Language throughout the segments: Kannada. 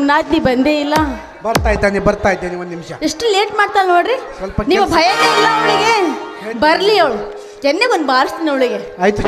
ನಮ್ಮ ನಾದ್ನಿ ಬಂದೇ ಇಲ್ಲ. ಬರ್ತಾ ಇದ್ದೇನೆ ಒಂದು ನಿಮಿಷ. ಎಷ್ಟು ಲೇಟ್ ಮಾಡ್ತಾಳೆ ನೋಡ್ರಿ. ಸ್ವಲ್ಪ ನೀವು ಭಯನೇ ಇಲ್ಲ ಅವಳಿಗೆ. ಬರ್ಲಿ ಅವಳು, ಚೆನ್ನಗೊಂದು ಬಾರಿಸ್ತೀನಿ ಅವಳಿಗೆ. ಆಯ್ತು.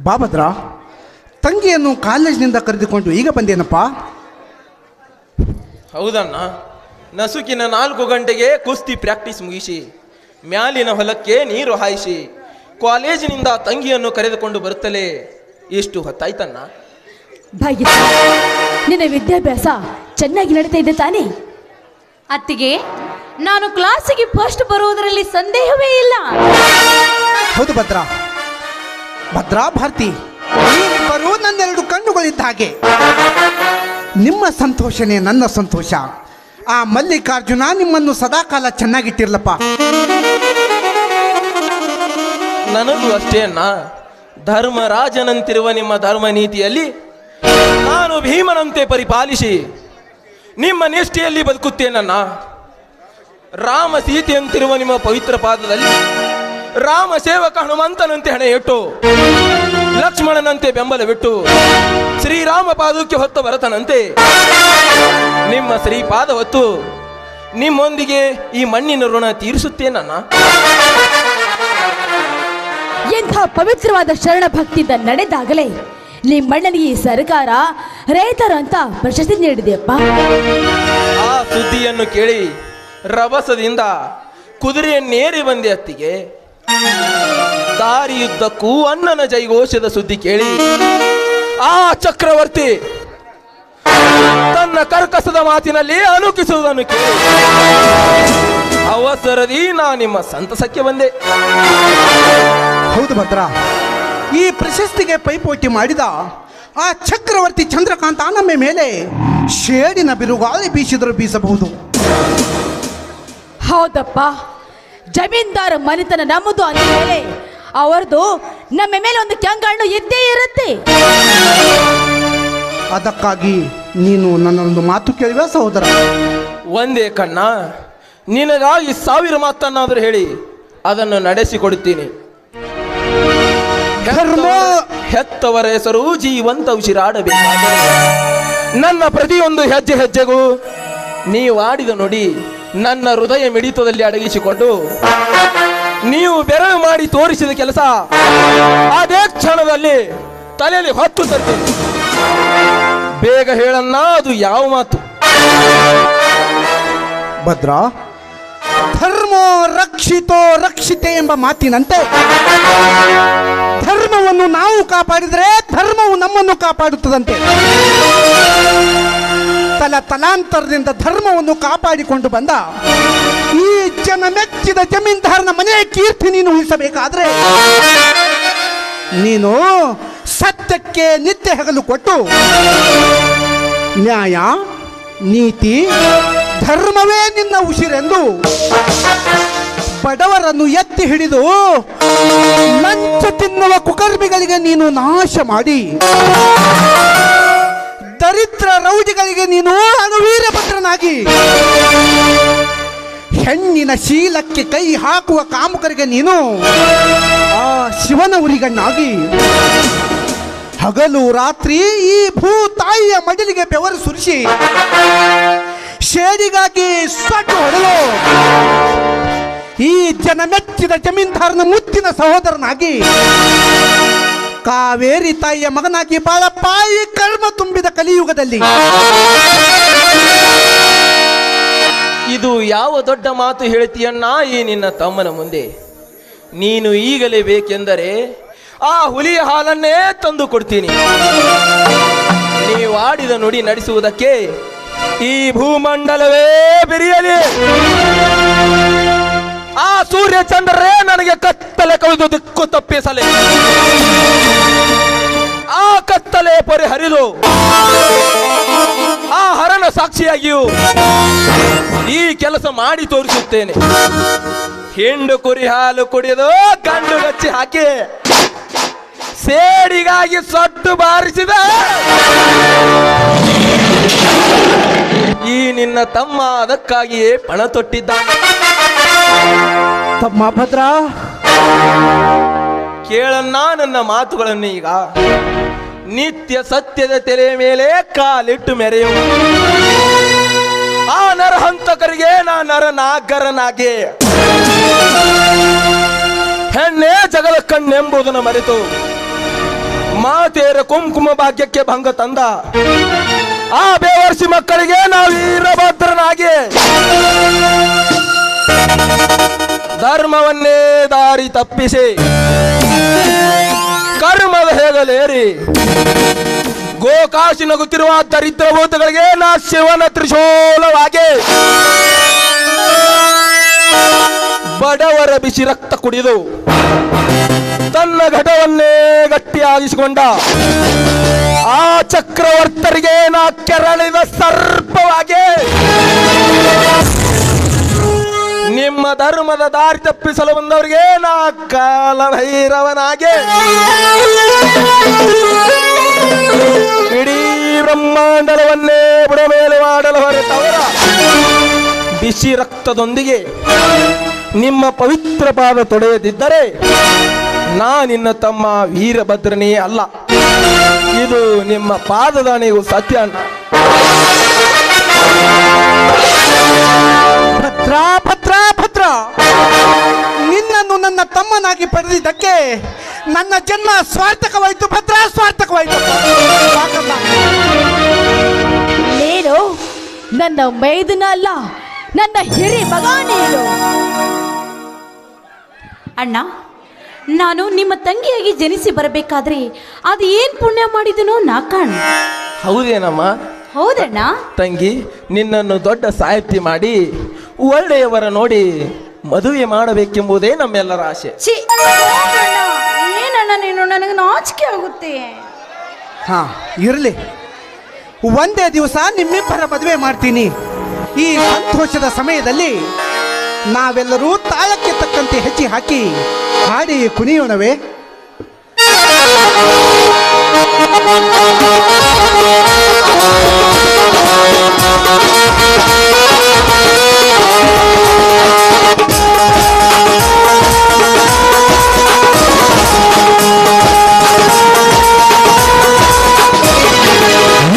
ಬಾಭದ್ರ, ತಂಗಿಯನ್ನು ಕಾಲೇಜಿನಿಂದ ಕರೆದುಕೊಂಡು ಈಗ ಬಂದೇನಪ್ಪ? ಹೌದಣ್ಣ, ನಸುಕಿನ 4 ಗಂಟೆಗೆ ಕುಸ್ತಿ ಪ್ರಾಕ್ಟೀಸ್ ಮುಗಿಸಿ ಮ್ಯಾಲಿನ ಹೊಲಕ್ಕೆ ನೀರು ಹಾಯಿಸಿ ಕಾಲೇಜಿನಿಂದ ತಂಗಿಯನ್ನು ಕರೆದುಕೊಂಡು ಬರುತ್ತಲೇ ಎಷ್ಟು ಹೊತ್ತಾಯ್ತಣ್ಣ. ಭಾಗ್ಯ, ನಿನ್ನ ವಿದ್ಯಾಭ್ಯಾಸ ಚೆನ್ನಾಗಿ ನಡೀತಾ ಇದೆ ತಾನೇ? ಅತ್ತಿಗೆ, ನಾನು ಕ್ಲಾಸಿಗೆ ಫಸ್ಟ್ ಬರುವುದರಲ್ಲಿ ಸಂದೇಹವೇ ಇಲ್ಲ. ಹೌದು ಭದ್ರಾ, ಭಾರತಿ, ನೀವಿಬ್ಬರು ನನ್ನೆರಡು ಕಣ್ಣುಗಳಿದ್ದ ಹಾಗೆ. ನಿಮ್ಮ ಸಂತೋಷನೇ ನನ್ನ ಸಂತೋಷ. ಆ ಮಲ್ಲಿಕಾರ್ಜುನ ನಿಮ್ಮನ್ನು ಸದಾಕಾಲ ಚೆನ್ನಾಗಿಟ್ಟಿರ್ಲಪ್ಪ. ನನಗೂ ಅಷ್ಟೇ ಅಣ್ಣ. ಧರ್ಮರಾಜನಂತಿರುವ ನಿಮ್ಮ ಧರ್ಮ ನೀತಿಯಲ್ಲಿ ನಾನು ಭೀಮನಂತೆ ಪರಿಪಾಲಿಸಿ ನಿಮ್ಮ ನಿಷ್ಠೆಯಲ್ಲಿ ಬದುಕುತ್ತೇನಣ್ಣ. ರಾಮ ಸೀತೆಯಂತಿರುವ ನಿಮ್ಮ ಪವಿತ್ರ ಪಾದದಲ್ಲಿ ರಾಮ ಸೇವಕ ಹನುಮಂತನಂತೆ ಹಣೆ ಇಟ್ಟು, ಲಕ್ಷ್ಮಣನಂತೆ ಬೆಂಬಲವಿಟ್ಟು, ಶ್ರೀರಾಮ ಪಾದಕ್ಕೆ ಹೊತ್ತ ಭರತನಂತೆ ನಿಮ್ಮ ಶ್ರೀಪಾದ ಹೊತ್ತು ನಿಮ್ಮೊಂದಿಗೆ ಈ ಮಣ್ಣಿನ ಋಣ ತೀರಿಸುತ್ತೇನಣ್ಣ. ಎಂಥ ಪವಿತ್ರವಾದ ಶರಣ ಭಕ್ತಿಯಿಂದ ನಡೆದಾಗಲೇ ನಿಮ್ಮಣ್ಣನಿಗೆ ಈ ಸರ್ಕಾರ ರೈತರ ಅಂತ ಪ್ರಶಸ್ತಿ ನೀಡಿದೆಯಪ್ಪ. ಆ ಸುದ್ದಿಯನ್ನು ಕೇಳಿ ರಭಸದಿಂದ ಕುದುರೆಯನ್ನೇರಿ ಬಂದೆ ಅತ್ತಿಗೆ. ದಾರಿಯುದ್ದಕ್ಕೂ ಅಣ್ಣನ ಜೈಘೋಷದ ಸುದ್ದಿ ಕೇಳಿ ಆ ಚಕ್ರವರ್ತಿ ತನ್ನ ಕರ್ಕಸದ ಮಾತಿನಲ್ಲಿ ಅನುಕಿಸುವುದನ್ನು ಕೇಳಿ ಅವಸರದಿ ನಾ ನಿಮ್ಮ ಸಂತಸಕ್ಕೆ ಬಂದೆ. ಹೌದು ಭದ್ರ, ಈ ಪ್ರಶಸ್ತಿಗೆ ಪೈಪೋಟಿ ಮಾಡಿದ ಆ ಚಕ್ರವರ್ತಿ ಚಂದ್ರಕಾಂತ ನಮ್ಮ ಮೇಲೆ ಶೇಡಿನ ಬಿರುಗಾಳಿ ಬೀಸಿದರೂ ಬೀಸಬಹುದು. ಹೌದಪ್ಪ, ಜಮೀನ್ದಾರ ಮನೆತನ ನಮ್ಮದು ಅಂದ ಮೇಲೆ ಅವರದು ನಮ್ಮ ಮೇಲೆ ಒಂದು ಕೆಂಗಣ್ಣು ಇದ್ದೇ ಇರುತ್ತೆ. ಅದಕ್ಕಾಗಿ ನೀನು ನನ್ನೊಂದು ಮಾತು ಕೇಳುವ ಸಹೋದರ? ಒಂದೇ ಕಣ್ಣ, ನಿನಗಾಗಿ 1000 ಮಾತನ್ನಾದರೂ ಹೇಳಿ ಅದನ್ನು ನಡೆಸಿಕೊಡುತ್ತೀನಿ. ಹೆತ್ತವರ ಹೆಸರು ಜೀವಂತ ಉಸಿರಾಡಬೇಕಾದರೆ ನನ್ನ ಪ್ರತಿಯೊಂದು ಹೆಜ್ಜೆ ಹೆಜ್ಜೆಗೂ ನೀವು ಆಡಿದ ನುಡಿ ನನ್ನ ಹೃದಯ ಮಿಡಿತದಲ್ಲಿ ಅಡಗಿಸಿಕೊಂಡು ನೀವು ಬೆರಳು ಮಾಡಿ ತೋರಿಸಿದ ಕೆಲಸ ಅದೇ ಕ್ಷಣದಲ್ಲಿ ತಲೆಯಲ್ಲಿ ಹೊತ್ತು ತರ್ತೀನಿ. ಬೇಗ ಹೇಳನ್ನ, ಅದು ಯಾವ ಮಾತು? ಭದ್ರ, ಧರ್ಮೋ ರಕ್ಷಿತೋ ರಕ್ಷಿತೆ ಎಂಬ ಮಾತಿನಂತೆ ಧರ್ಮವನ್ನು ನಾವು ಕಾಪಾಡಿದರೆ ಧರ್ಮವು ನಮ್ಮನ್ನು ಕಾಪಾಡುತ್ತದಂತೆ. ತಲಾಂತರದಿಂದ ಧರ್ಮವನ್ನು ಕಾಪಾಡಿಕೊಂಡು ಬಂದ ಈ ಜನ ಮೆಚ್ಚಿದ ಜಮೀನ್ದಾರನ ಮನೆಯ ಕೀರ್ತಿ ನೀನು ಉಳಿಸಬೇಕಾದ್ರೆ ನೀನು ಸತ್ಯಕ್ಕೆ ನಿತ್ಯ ಹೆಗಲು ಕೊಟ್ಟು ನ್ಯಾಯ, ನೀತಿ, ಧರ್ಮವೇ ನಿನ್ನ ಉಸಿರೆಂದು ಬಡವರನ್ನು ಎತ್ತಿ ಹಿಡಿದು ಲಂಚ ತಿನ್ನುವ ಕುಕರ್ಮಿಗಳಿಗೆ ನೀನು ನಾಶ ಮಾಡಿ ದರಿದ್ರ ರೌಡಿಗಳಿಗೆ ನೀನು ಅನುವೀರಭದ್ರನಾಗಿ ಹೆಣ್ಣಿನ ಶೀಲಕ್ಕೆ ಕೈ ಹಾಕುವ ಕಾಮುಕರಿಗೆ ನೀನು ಆ ಶಿವನ ಉರಿಗಣ್ಣಾಗಿ ಹಗಲು ರಾತ್ರಿ ಈ ಭೂ ತಾಯಿಯ ಮಡಿಲಿಗೆ ಬೆವರು ಸುರಿಸಿ ಶೇಡಿಗಾಗಿ ಸೊಟ್ಟು ಹೊಡೆದು ಈ ಜನಮೆಚ್ಚಿದ ಜಮೀನ್ದಾರನ ಮುತ್ತಿನ ಸಹೋದರನಾಗಿ ಕಾವೇರಿ ತಾಯಿಯ ಮಗನಾಗಿ ಬಾಳಪ್ಪ ಈ ಕರ್ಮ ತುಂಬಿದ ಕಲಿಯುಗದಲ್ಲಿ ಇದು ಯಾವ ದೊಡ್ಡ ಮಾತು ಹೇಳ್ತೀಯಣ್ಣ ಈ ನಿನ್ನ ತಮ್ಮನ ಮುಂದೆ. ನೀನು ಈಗಲೇ ಬೇಕೆಂದರೆ ಆ ಹುಲಿಯ ಹಾಲನ್ನೇ ತಂದು ಕೊಡ್ತೀನಿ. ನೀವು ಆಡಿದ ನುಡಿ ನಡೆಸುವುದಕ್ಕೆ ಈ ಭೂಮಂಡಲವೇ ಬೆರೆಯಲಿ. ಆ ಸೂರ್ಯ ಚಂದ್ರರೇ ನನಗೆ ಕತ್ತಲೆ ಕವಿದು ದಿಕ್ಕು ತಪ್ಪಿಸಲಿ. ಆ ಕತ್ತಲೆ ಪರಿಹರಿದು ಆ ಹರನ ಸಾಕ್ಷಿಯಾಗಿಯೂ ಈ ಕೆಲಸ ಮಾಡಿ ತೋರಿಸುತ್ತೇನೆ. ಹೆಂಡು ಕುರಿ ಹಾಲು ಕುಡಿದು ಗಂಡು ಗಚ್ಚಿ ಹಾಕಿ ಸೇಡಿಗಾಗಿ ಸೊಟ್ಟು ಬಾರಿಸಿದ ಈ ನಿನ್ನ ತಮ್ಮ ಅದಕ್ಕಾಗಿಯೇ ಪಣ ತೊಟ್ಟಿದ್ದಾನೆ. ತಮ್ಮ ಭದ್ರ, ಕೇಳನ್ನ ನನ್ನ ಮಾತುಗಳನ್ನು. ಈಗ ನಿತ್ಯ ಸತ್ಯದ ತೆರೆಯ ಮೇಲೆ ಕಾಲಿಟ್ಟು ಮೆರೆಯುವ ಆ ನರಹಂತಕರಿಗೆ ನಾ ನರನಾಗರನಾಗಿ ಹೆಣ್ಣೆ ಜಗಳ ಕಣ್ಣೆಂಬುದನ್ನು ಮರೆತು ಮಾತೆಯರ ಕುಂಕುಮ ಭಾಗ್ಯಕ್ಕೆ ಭಂಗ ತಂದ ಆ ಬೇವರ್ಸಿ ಮಕ್ಕಳಿಗೆ ನಾವು ವೀರಭದ್ರನಾಗಿ ಧರ್ಮವನ್ನೇ ದಾರಿ ತಪ್ಪಿಸಿ ಕರ್ಮದ ಹೇಗಲೇರಿ ಗೋಕಾಶಿ ನಗುತ್ತಿರುವ ದರಿದ್ರ ಭೂತಗಳಿಗೆ ನಾ ಶಿವನ ತ್ರಿಶೂಲವಾಗಿ ಬಡವರ ಬಿಸಿ ರಕ್ತ ಕುಡಿದು ತನ್ನ ಘಟವನ್ನೇ ಗಟ್ಟಿಯಾಗಿಸಿಕೊಂಡ ಆ ಚಕ್ರವರ್ತರಿಗೆ ನಾ ಕೆರಳಿದ ಸರ್ಪವಾಗಿ ನಿಮ್ಮ ಧರ್ಮದ ದಾರಿ ತಪ್ಪಿಸಲು ಬಂದವರಿಗೆ ನಾ ಕಾಲಭೈರವನಾಗಿ ಇಡೀ ಬ್ರಹ್ಮಾಂಡವನ್ನೇ ಬುಡ ಮೇಲೆ ಮಾಡಲು ಹೊರಟವರ ಬಿಸಿ ರಕ್ತದೊಂದಿಗೆ ನಿಮ್ಮ ಪವಿತ್ರ ಪಾದ ತೊಡೆಯದಿದ್ದರೆ ನಾ ನಿನ್ನ ತಮ್ಮ ವೀರಭದ್ರನೇ ಅಲ್ಲ. ಇದು ನಿಮ್ಮ ಪಾದದಾನೆಗೂ ಸತ್ಯ. ಭದ್ರ ಭದ್ರ ಭದ್ರ, ನಿನ್ನನ್ನು ನನ್ನ ತಮ್ಮನಾಗಿ ಪಡೆದಿದ್ದಕ್ಕೆ ನನ್ನ ಜನ್ಮ ಸ್ವಾರ್ಥಕವಾಯಿತು. ಭದ್ರ, ಸ್ವಾರ್ಥಕವಾಯಿತು. ನೀನು ನನ್ನ ಮೈದುನ ಅಲ್ಲ, ನನ್ನ ಹಿರಿ ಮಗ ನೀನು. ಅಣ್ಣ, ನಾನು ನಿಮ್ಮ ತಂಗಿಯಾಗಿ ಜನಿಸಿ ಬರಬೇಕಾದ್ರೆ ಅದು ಏನ್ ಪುಣ್ಯ ಮಾಡಿದನೋ ನಾ ಕಾಣ. ಹೌದೇನಮ್ಮ? ಹೌದಣ್ಣ. ತಂಗಿ, ನಿನ್ನನ್ನು ದೊಡ್ಡ ಸಾಹಿತ್ಯ ಮಾಡಿ ಒಳ್ಳೆಯವರ ನೋಡಿ ಮದುವೆ ಮಾಡಬೇಕೆಂಬುದೇ ನಮ್ಮೆಲ್ಲರ ಆಸೆ. ಛೀ, ಏನಣ್ಣ ನೀನು, ನನಗೆ ನಾಚಿಕೆ ಆಗುತ್ತೆ. ಹಾ, ಇರಲಿ. ಒಂದೇ ದಿವಸ ನಿಮ್ಮಿಬ್ಬರ ಮದುವೆ ಮಾಡ್ತೀನಿ. ಈ ಸಂತೋಷದ ಸಮಯದಲ್ಲಿ ನಾವೆಲ್ಲರೂ ತಾಳಕ್ಕೆ ತಕ್ಕಂತೆ ಹೆಜ್ಜೆ ಹಾಕಿ ಹಾಡಿ ಕುಣಿಯೋಣವೇ?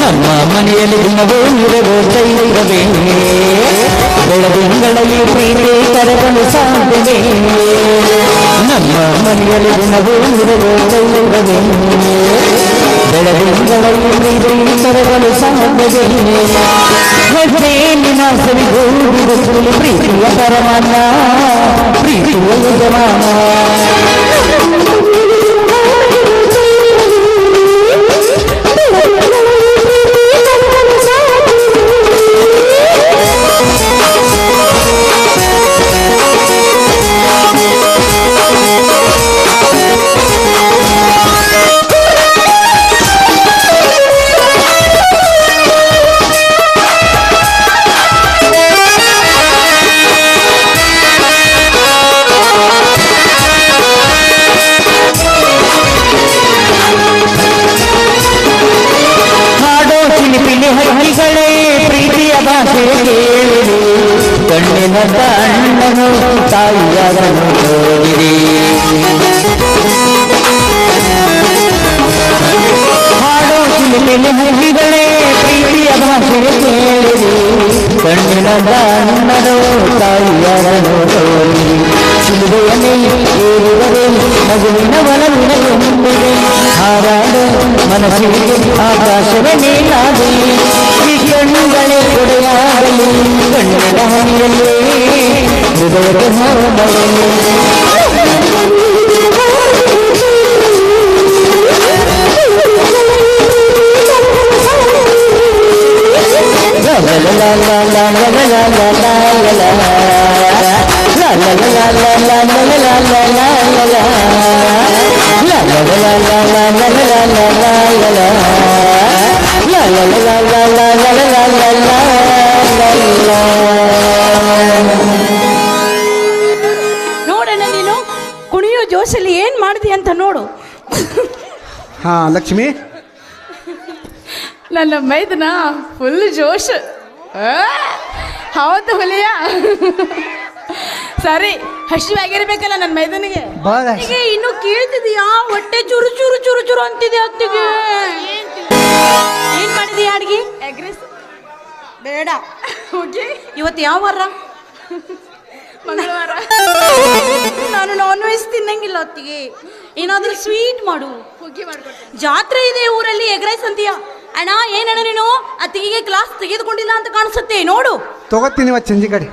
ನಮ್ಮ ಮನೆಯಲ್ಲಿ ದಿನವೂ ಇರವೋ ಇರವೇ ಬೆಳದಿಂಗಳಲ್ಲಿ ಪ್ರೀತಿ ಕರಗಲು ಸಾಧ್ಯವೇ? ನಮ್ಮ ಮನೆಯಲ್ಲಿ ದಿನವೂ ಇರವೋ ಇರವೇ ಬೆಳದಿಂಗಳಲ್ಲಿ ಪ್ರೀತಿ ಕರಗಲು ಸಾಧ್ಯವೇ? ಹೆಜ್ಜೆಯಲ್ಲಿ ನಾ ಸವಿಗೂಡಿರುತ್ತಲೇ ಪ್ರೀತಿಯ ಪರಮಾನ, ಪ್ರೀತಿಯ ಯಜಮಾನ. ಹಕ್ಕಿಗಳೇ ಪ್ರೀತಿಯ ಭಾಷೆ ಕೇಳಿರಿ, ಕಣ್ಣಿನ ಅಣ್ಣನು ತಾಯಿಯಾಗನು ತೋರಿರಿ. ಮನಸ್ಸಿಗೆ ಆಕಾಶವೇ ನೀನಾದಿ ಈ ಕಣ್ಣುಗಳೇ ಕೊಡೆಯಾಗಲಿ ಕಣ್ಣಿನ ಹನಿಯಲ್ಲೇ ಹೃದಯದ ಮೌನವೇ ನೋಡಣ್ಣ ನೀನು ಕುಣಿಯೋ ಜೋಶಲ್ಲಿ ಏನ್ ಮಾಡಿದಿ ಅಂತ ನೋಡು. ಹಾ ಲಕ್ಷ್ಮಿ, ನನ್ನ ಮೈದನ ಫುಲ್ ಜೋಶ್. ಹೌದು ಹುಲಿಯ. ಸರಿ, ಹಸಿವಾಗಿರ್ಬೇಕಲ್ಲ ನನ್ನ ಮೈದನಿಗೆ. ಬಹಳ ಈಗ ಇನ್ನು ಕೇಳ್ತಿದೀಯಾ? ಹೊಟ್ಟೆ ಚೂರು ಚೂರು ಚೂರು ಚೂರು ಅಂತಿದೆ ಅತ್ತಿಗೆ. ಏನ್ ಮಾಡಿದೀಯ ಅಡ್ಗಿ? ಎಗ್ ರೈಸ್ ಬೇಡ. ಹೋಗಿ. ಇವತ್ತು ಯಾವ ವಾರ? ಮಂಗಳವಾರ. ನಾನು ನಾನ್ ವೆಜ್ ತಿನ್ನಂಗಿಲ್ಲ ಅತ್ತಿಗೆ. ಏನಾದ್ರೂ ಸ್ವೀಟ್ ಮಾಡು. ಹೋಗಿ ಮಾಡ್ಕೊಡ್ತೀನಿ. ಜಾತ್ರೆ ಇದೆ ಊರಲ್ಲಿ, ಎಗ್ ರೈಸ್ ಅಂತೀಯ? ಅಣ್ಣ ಏನಣ್ಣ ನೀನು ಅತ್ತಿಗೆ ಕ್ಲಾಸ್ ತೆಗೆದುಕೊಂಡಿಲ್ಲ ಅಂತ ಕಾಣಿಸುತ್ತೆ ನೋಡು. ತಗೋತೀನಿ ಇವತ್ತು ಸಂಜೆ ಕಡೆ.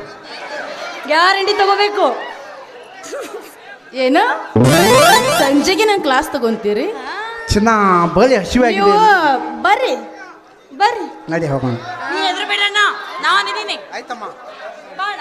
ಗ್ಯಾರಂಟಿ ತಗೋಬೇಕು. ಏನು ಸಂಜೆಗೆ ನಾನು ಕ್ಲಾಸ್ ತಗೊಂತೀರಿ? ಚಿನ್ನ ಬಳಿ ಹಸಿವಾಗಿದೆ. ನೀವು ಬರ್ರಿ ಬರ್ರಿ. ನಡಿ ಹೋಗೋಣ. ನೀ ಎದುರು ಬೇಡಣ್ಣ, ನಾನಿದ್ದೀನಿ. ಆಯ್ತಮ್ಮ. ಬಾಣ.